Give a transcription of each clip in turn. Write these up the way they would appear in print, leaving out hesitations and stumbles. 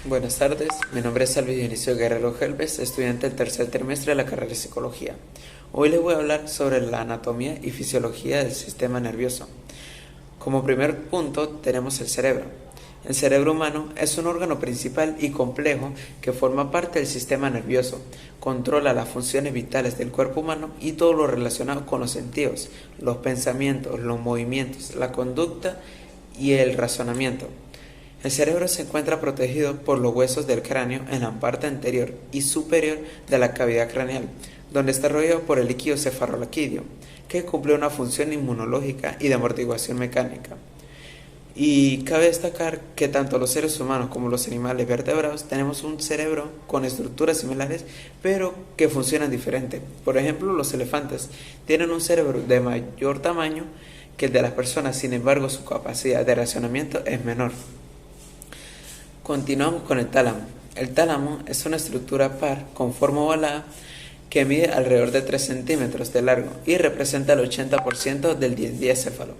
Buenas tardes, mi nombre es Salvi Dionisio Guerrero Gelbes, estudiante del tercer trimestre de la carrera de Psicología. Hoy les voy a hablar sobre la anatomía y fisiología del sistema nervioso. Como primer punto tenemos el cerebro. El cerebro humano es un órgano principal y complejo que forma parte del sistema nervioso, controla las funciones vitales del cuerpo humano y todo lo relacionado con los sentidos, los pensamientos, los movimientos, la conducta y el razonamiento. El cerebro se encuentra protegido por los huesos del cráneo en la parte anterior y superior de la cavidad craneal, donde está rodeado por el líquido cefalorraquídeo, que cumple una función inmunológica y de amortiguación mecánica. Y cabe destacar que tanto los seres humanos como los animales vertebrados tenemos un cerebro con estructuras similares, pero que funcionan diferente. Por ejemplo, los elefantes tienen un cerebro de mayor tamaño que el de las personas, sin embargo, su capacidad de razonamiento es menor. Continuamos con el tálamo. El tálamo es una estructura par con forma ovalada que mide alrededor de 3 centímetros de largo y representa el 80% del diencéfalo.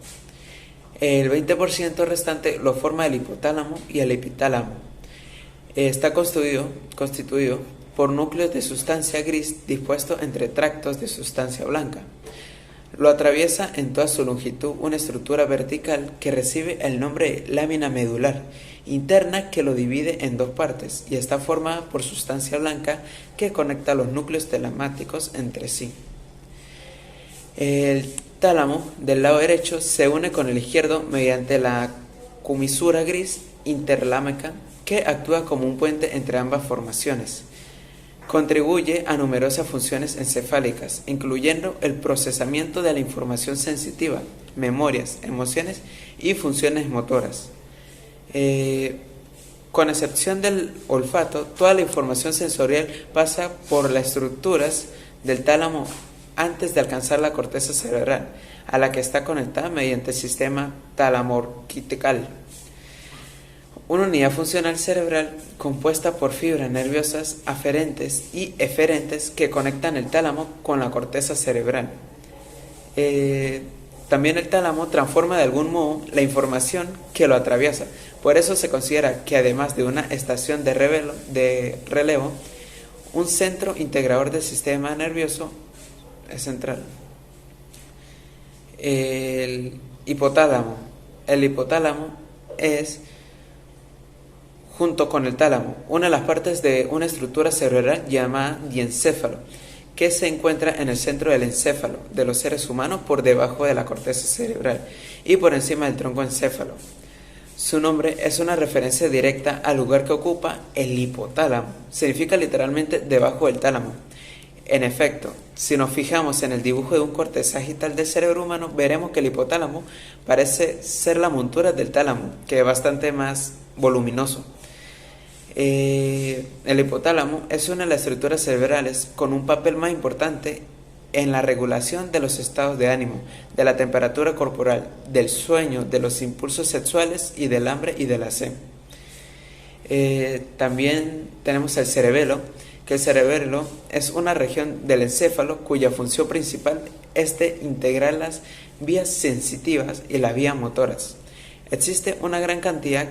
El 20% restante lo forma el hipotálamo y el epitálamo. Está constituido por núcleos de sustancia gris dispuestos entre tractos de sustancia blanca. Lo atraviesa en toda su longitud una estructura vertical que recibe el nombre de lámina medular interna, que lo divide en dos partes y está formada por sustancia blanca que conecta los núcleos talamáticos entre sí. El tálamo del lado derecho se une con el izquierdo mediante la comisura gris interlámica que actúa como un puente entre ambas formaciones. Contribuye a numerosas funciones encefálicas, incluyendo el procesamiento de la información sensitiva, memorias, emociones y funciones motoras. Con excepción del olfato, toda la información sensorial pasa por las estructuras del tálamo antes de alcanzar la corteza cerebral, a la que está conectada mediante el sistema talamorquical. Una unidad funcional cerebral compuesta por fibras nerviosas aferentes y eferentes que conectan el tálamo con la corteza cerebral. También el tálamo transforma de algún modo la información que lo atraviesa. Por eso se considera que además de una estación de relevo, un centro integrador del sistema nervioso es central. El hipotálamo. El hipotálamo es, junto con el tálamo, una de las partes de una estructura cerebral llamada diencéfalo, que se encuentra en el centro del encéfalo de los seres humanos, por debajo de la corteza cerebral y por encima del tronco encéfalo. Su nombre es una referencia directa al lugar que ocupa el hipotálamo. Significa literalmente debajo del tálamo. En efecto, si nos fijamos en el dibujo de un corte sagital del cerebro humano, veremos que el hipotálamo parece ser la montura del tálamo, que es bastante más voluminoso. El hipotálamo es una de las estructuras cerebrales con un papel más importante en la regulación de los estados de ánimo, de la temperatura corporal, del sueño, de los impulsos sexuales y del hambre y de la sed. También tenemos el cerebelo, que el cerebelo es una región del encéfalo cuya función principal es de integrar las vías sensitivas y las vías motoras. Existe una gran cantidad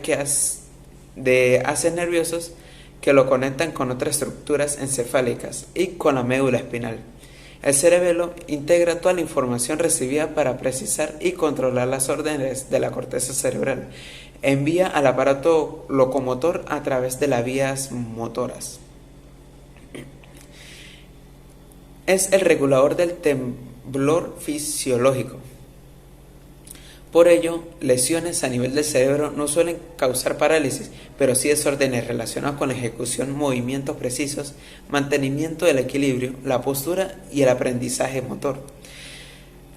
de haces nerviosos que lo conectan con otras estructuras encefálicas y con la médula espinal. El cerebelo integra toda la información recibida para precisar y controlar las órdenes de la corteza cerebral. Envía al aparato locomotor a través de las vías motoras. Es el regulador del temblor fisiológico. Por ello, lesiones a nivel del cerebro no suelen causar parálisis, pero sí desórdenes relacionados con la ejecución, movimientos precisos, mantenimiento del equilibrio, la postura y el aprendizaje motor.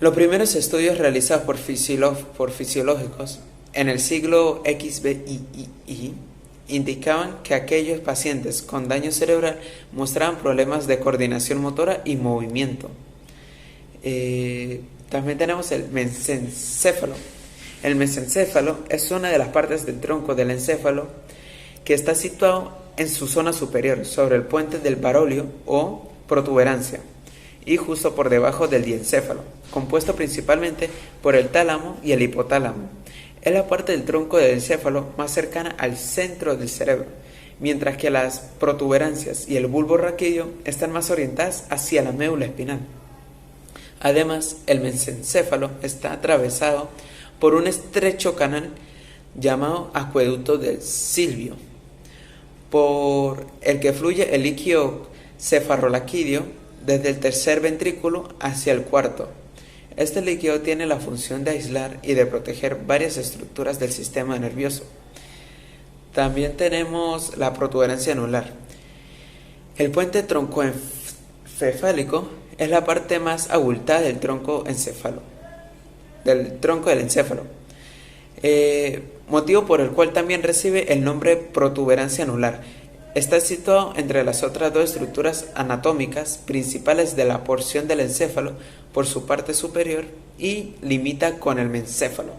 Los primeros estudios realizados por fisiológicos en el siglo XVII indicaban que aquellos pacientes con daño cerebral mostraban problemas de coordinación motora y movimiento. También tenemos el mesencéfalo. El mesencéfalo es una de las partes del tronco del encéfalo que está situado en su zona superior, sobre el puente del paróleo o protuberancia, y justo por debajo del diencéfalo, compuesto principalmente por el tálamo y el hipotálamo. Es la parte del tronco del encéfalo más cercana al centro del cerebro. mientras que las protuberancias y el bulbo raquídeo están más orientadas hacia la médula espinal. Además, el mesencéfalo está atravesado por un estrecho canal llamado acueducto del Silvio, por el que fluye el líquido cefalorraquídeo desde el tercer ventrículo hacia el cuarto. Este líquido tiene la función de aislar y de proteger varias estructuras del sistema nervioso. También tenemos la protuberancia anular. El puente troncoencefálico es la parte más abultada del tronco del encéfalo, motivo por el cual también recibe el nombre protuberancia anular. Está situado entre las otras dos estructuras anatómicas principales de la porción del encéfalo por su parte superior y limita con el mesencéfalo,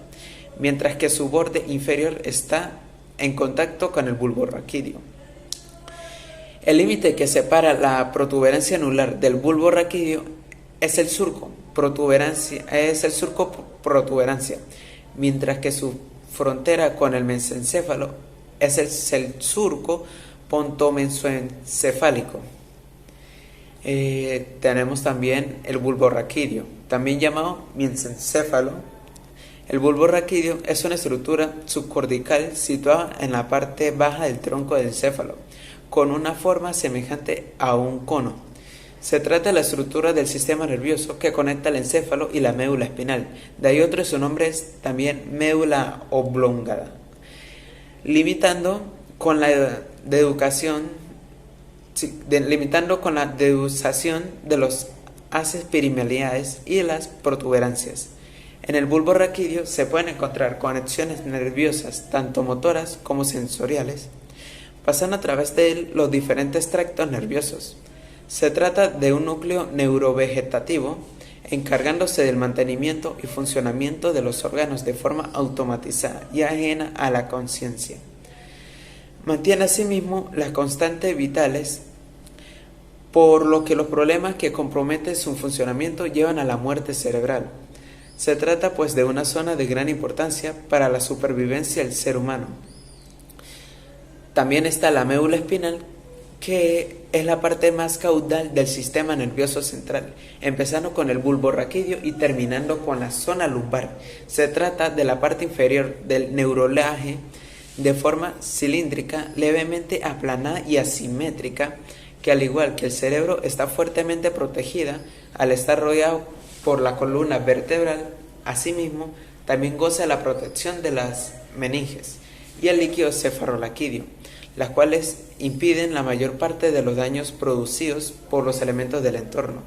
mientras que su borde inferior está en contacto con el bulbo raquídeo. El límite que separa la protuberancia anular del bulbo raquídeo es el surco protuberancia, mientras que su frontera con el mesencéfalo es el surco pontomesencefálico. Tenemos también el bulbo raquídeo, también llamado mesencéfalo. El bulbo raquídeo es una estructura subcortical situada en la parte baja del tronco del encéfalo, con una forma semejante a un cono. Se trata de la estructura del sistema nervioso que conecta el encéfalo y la médula espinal. De ahí su nombre es también médula oblongada. Limitando con la deducación de los haces piramidales y las protuberancias. En el bulbo raquídeo se pueden encontrar conexiones nerviosas, tanto motoras como sensoriales, pasando a través de él los diferentes tractos nerviosos. Se trata de un núcleo neurovegetativo encargándose del mantenimiento y funcionamiento de los órganos de forma automatizada y ajena a la conciencia. Mantiene asimismo las constantes vitales, por lo que los problemas que comprometen su funcionamiento llevan a la muerte cerebral. Se trata pues de una zona de gran importancia para la supervivencia del ser humano. También está la médula espinal, que es la parte más caudal del sistema nervioso central, empezando con el bulbo raquídeo y terminando con la zona lumbar. Se trata de la parte inferior del neurolaje, de forma cilíndrica, levemente aplanada y asimétrica, que al igual que el cerebro está fuertemente protegida al estar rodeado por la columna vertebral. Asimismo, también goza de la protección de las meninges y el líquido cefalorraquídeo, las cuales impiden la mayor parte de los daños producidos por los elementos del entorno.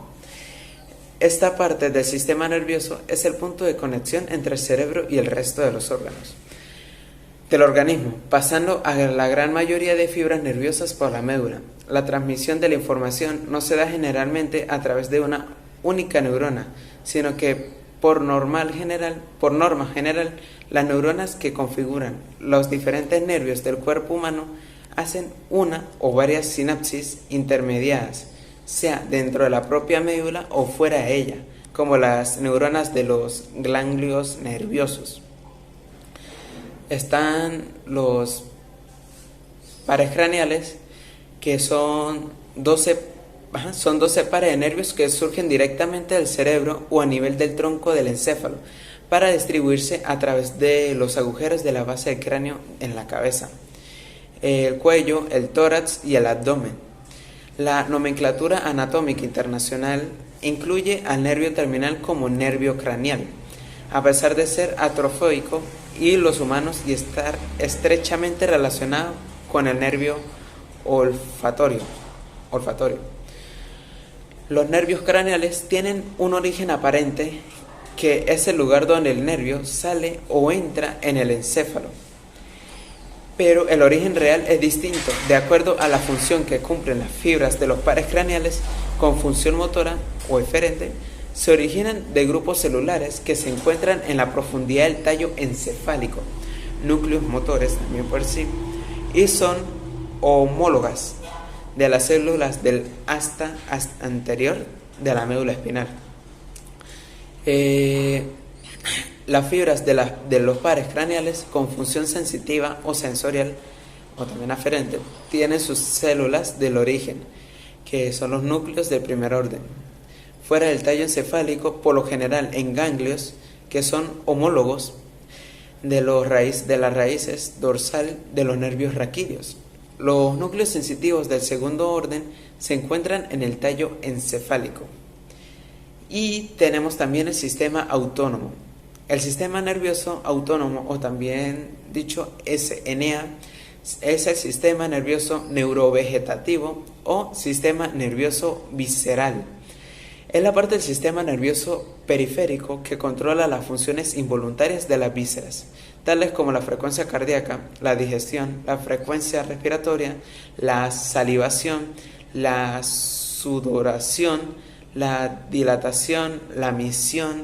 Esta parte del sistema nervioso es el punto de conexión entre el cerebro y el resto de los órganos del organismo, pasando a la gran mayoría de fibras nerviosas por la médula. La transmisión de la información no se da generalmente a través de una única neurona, sino que por norma general, las neuronas que configuran los diferentes nervios del cuerpo humano hacen una o varias sinapsis intermediadas, sea dentro de la propia médula o fuera de ella, como las neuronas de los ganglios nerviosos. Están los pares craneales, que son 12 pares de nervios que surgen directamente del cerebro o a nivel del tronco del encéfalo, para distribuirse a través de los agujeros de la base del cráneo en la cabeza, el cuello, el tórax y el abdomen. La nomenclatura anatómica internacional incluye al nervio terminal como nervio craneal, a pesar de ser atrofóico y los humanos y estar estrechamente relacionado con el nervio olfatorio. Los nervios craneales tienen un origen aparente, que es el lugar donde el nervio sale o entra en el encéfalo. Pero el origen real es distinto, de acuerdo a la función que cumplen las fibras de los pares craneales con función motora o eferente. Se originan de grupos celulares que se encuentran en la profundidad del tallo encefálico, núcleos motores también por sí, y son homólogas de las células del asta anterior de la médula espinal. Las fibras de los pares craneales con función sensitiva o sensorial o también aferente, tiene sus células del origen, que son los núcleos del primer orden. Fuera del tallo encefálico, por lo general en ganglios, que son homólogos de las raíces dorsal de los nervios raquídeos. Los núcleos sensitivos del segundo orden se encuentran en el tallo encefálico. Y tenemos también el sistema autónomo. El sistema nervioso autónomo, o también dicho SNA, es el sistema nervioso neurovegetativo o sistema nervioso visceral. Es la parte del sistema nervioso periférico que controla las funciones involuntarias de las vísceras, tales como la frecuencia cardíaca, la digestión, la frecuencia respiratoria, la salivación, la sudoración, la dilatación, la misión.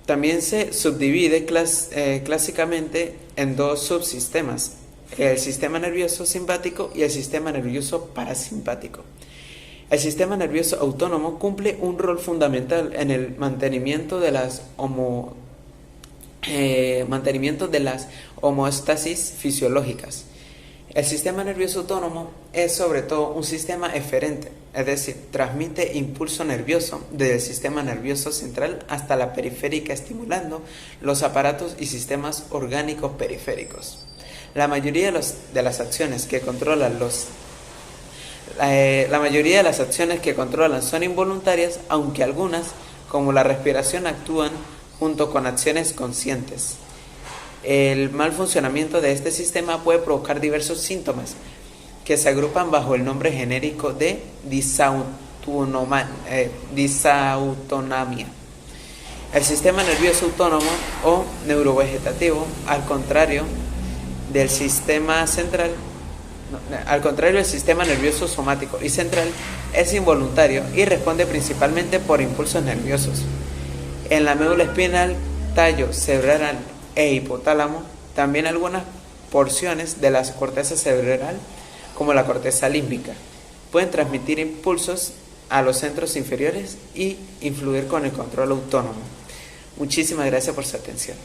También se subdivide clásicamente en dos subsistemas, el sistema nervioso simpático y el sistema nervioso parasimpático. El sistema nervioso autónomo cumple un rol fundamental en el mantenimiento de las homeostasis fisiológicas. El sistema nervioso autónomo es sobre todo un sistema eferente, es decir, transmite impulso nervioso desde el sistema nervioso central hasta la periférica, estimulando los aparatos y sistemas orgánicos periféricos. La mayoría de las acciones que controlan son involuntarias, aunque algunas, como la respiración, actúan junto con acciones conscientes. El mal funcionamiento de este sistema puede provocar diversos síntomas que se agrupan bajo el nombre genérico de disautonomia. El sistema nervioso autónomo o neurovegetativo, al contrario del sistema nervioso somático y central, es involuntario y responde principalmente por impulsos nerviosos. En la médula espinal, tallo cerebral e hipotálamo, también algunas porciones de la corteza cerebral, como la corteza límbica, pueden transmitir impulsos a los centros inferiores y influir con el control autónomo. Muchísimas gracias por su atención.